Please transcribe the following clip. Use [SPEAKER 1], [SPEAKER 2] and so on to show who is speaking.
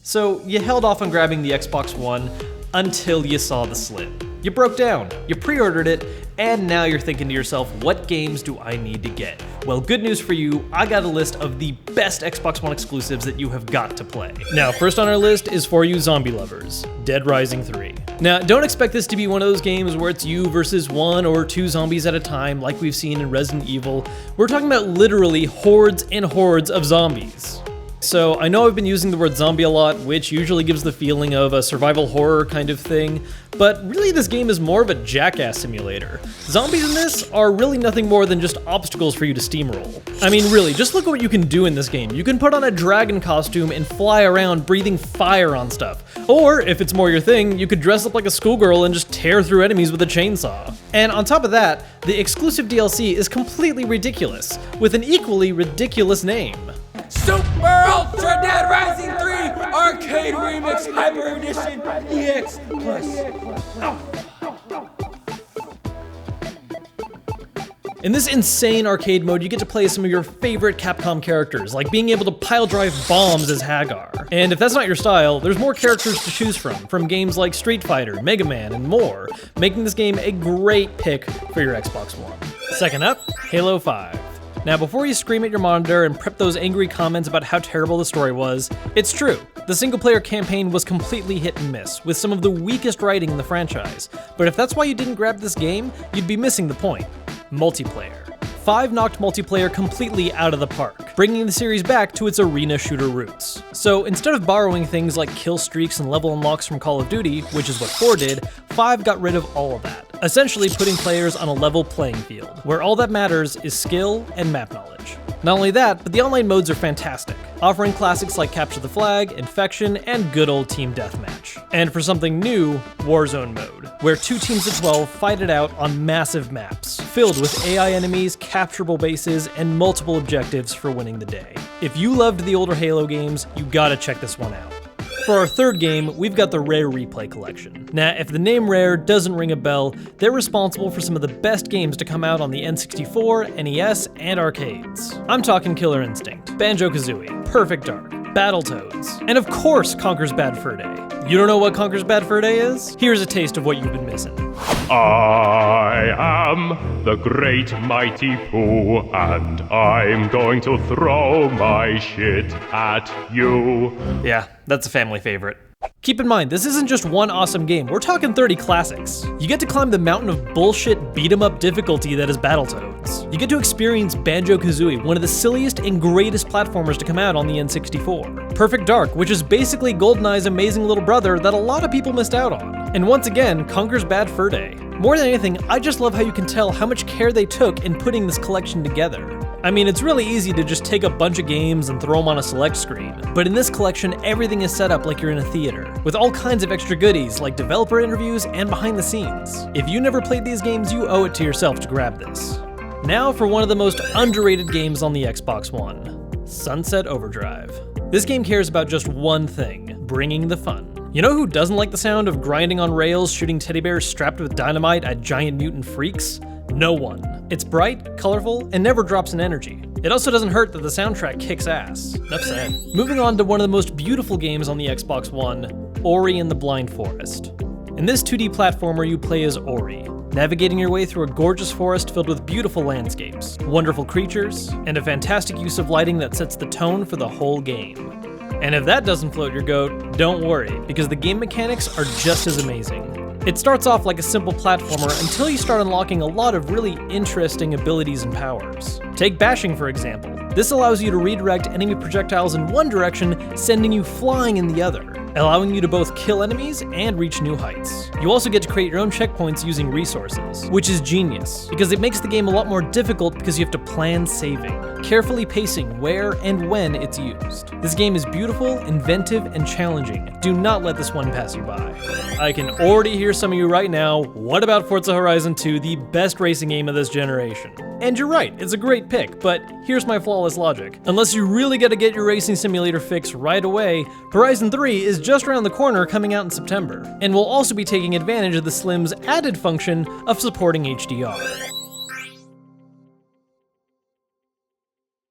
[SPEAKER 1] So you held off on grabbing the Xbox One until you saw the Slim. You broke down, you pre-ordered it, and now you're thinking to yourself, what games do I need to get? Well, good news for you, I got a list of the best Xbox One exclusives that you have got to play. Now, first on our list is for you zombie lovers, Dead Rising 3. Now, don't expect this to be one of those games where it's you versus one or two zombies at a time like we've seen in Resident Evil. We're talking about literally hordes and hordes of zombies. So I know I've been using the word zombie a lot, which usually gives the feeling of a survival horror kind of thing, but really this game is more of a jackass simulator. Zombies in this are really nothing more than just obstacles for you to steamroll. I mean really, just look at what you can do in this game. You can put on a dragon costume and fly around breathing fire on stuff. Or, if it's more your thing, you could dress up like a schoolgirl and just tear through enemies with a chainsaw. And on top of that, the exclusive DLC is completely ridiculous, with an equally ridiculous name.
[SPEAKER 2] Super Ultra Dead Rising 3 Arcade Remix Hyper Edition EX Plus.
[SPEAKER 1] In this insane arcade mode, you get to play as some of your favorite Capcom characters, like being able to pile drive bombs as Hagar. And if that's not your style, there's more characters to choose from games like Street Fighter, Mega Man, and more, making this game a great pick for your Xbox One. Second up, Halo 5. Now, before you scream at your monitor and prep those angry comments about how terrible the story was, it's true. The single-player campaign was completely hit and miss, with some of the weakest writing in the franchise. But if that's why you didn't grab this game, you'd be missing the point. Multiplayer. 5 knocked multiplayer completely out of the park, bringing the series back to its arena shooter roots. So instead of borrowing things like kill streaks and level unlocks from Call of Duty, which is what 4 did, 5 got rid of all of that, essentially putting players on a level playing field, where all that matters is skill and map knowledge. Not only that, but the online modes are fantastic, offering classics like Capture the Flag, Infection, and good old Team Deathmatch. And for something new, Warzone mode, where 2 teams of 12 fight it out on massive maps, filled with AI enemies, capturable bases, and multiple objectives for winning the day. If you loved the older Halo games, you gotta check this one out. For our third game, we've got the Rare Replay Collection. Now, if the name Rare doesn't ring a bell, they're responsible for some of the best games to come out on the N64, NES, and arcades. I'm talking Killer Instinct, Banjo-Kazooie, Perfect Dark, Battletoads, and of course Conker's Bad Fur Day. You don't know what Conker's Bad Fur Day is? Here's a taste of what you've been missing.
[SPEAKER 3] I am the great mighty Pooh, and I'm going to throw my shit at you.
[SPEAKER 1] Yeah, that's a family favorite. Keep in mind, this isn't just one awesome game, we're talking 30 classics. You get to climb the mountain of bullshit beat-em-up difficulty that is Battletoads. You get to experience Banjo-Kazooie, one of the silliest and greatest platformers to come out on the N64. Perfect Dark, which is basically GoldenEye's amazing little brother that a lot of people missed out on. And once again, Conker's Bad Fur Day. More than anything, I just love how you can tell how much care they took in putting this collection together. I mean, it's really easy to just take a bunch of games and throw them on a select screen, but in this collection, everything is set up like you're in a theater, with all kinds of extra goodies like developer interviews and behind the scenes. If you never played these games, you owe it to yourself to grab this. Now for one of the most underrated games on the Xbox One, Sunset Overdrive. This game cares about just one thing, bringing the fun. You know who doesn't like the sound of grinding on rails, shooting teddy bears strapped with dynamite at giant mutant freaks? No one. It's bright, colorful, and never drops in energy. It also doesn't hurt that the soundtrack kicks ass. Enough said. Moving on to one of the most beautiful games on the Xbox One, Ori and the Blind Forest. In this 2D platformer, you play as Ori, navigating your way through a gorgeous forest filled with beautiful landscapes, wonderful creatures, and a fantastic use of lighting that sets the tone for the whole game. And if that doesn't float your goat, don't worry, because the game mechanics are just as amazing. It starts off like a simple platformer until you start unlocking a lot of really interesting abilities and powers. Take bashing, for example. This allows you to redirect enemy projectiles in one direction, sending you flying in the other, allowing you to both kill enemies and reach new heights. You also get to create your own checkpoints using resources, which is genius, because it makes the game a lot more difficult because you have to plan saving, carefully pacing where and when it's used. This game is beautiful, inventive, and challenging. Do not let this one pass you by. I can already hear some of you right now, what about Forza Horizon 2, the best racing game of this generation? And you're right, it's a great pick, but here's my flawless logic. Unless you really gotta get your racing simulator fix right away, Horizon 3 is just around the corner coming out in September, and will also be taking advantage of the Slim's added function of supporting HDR.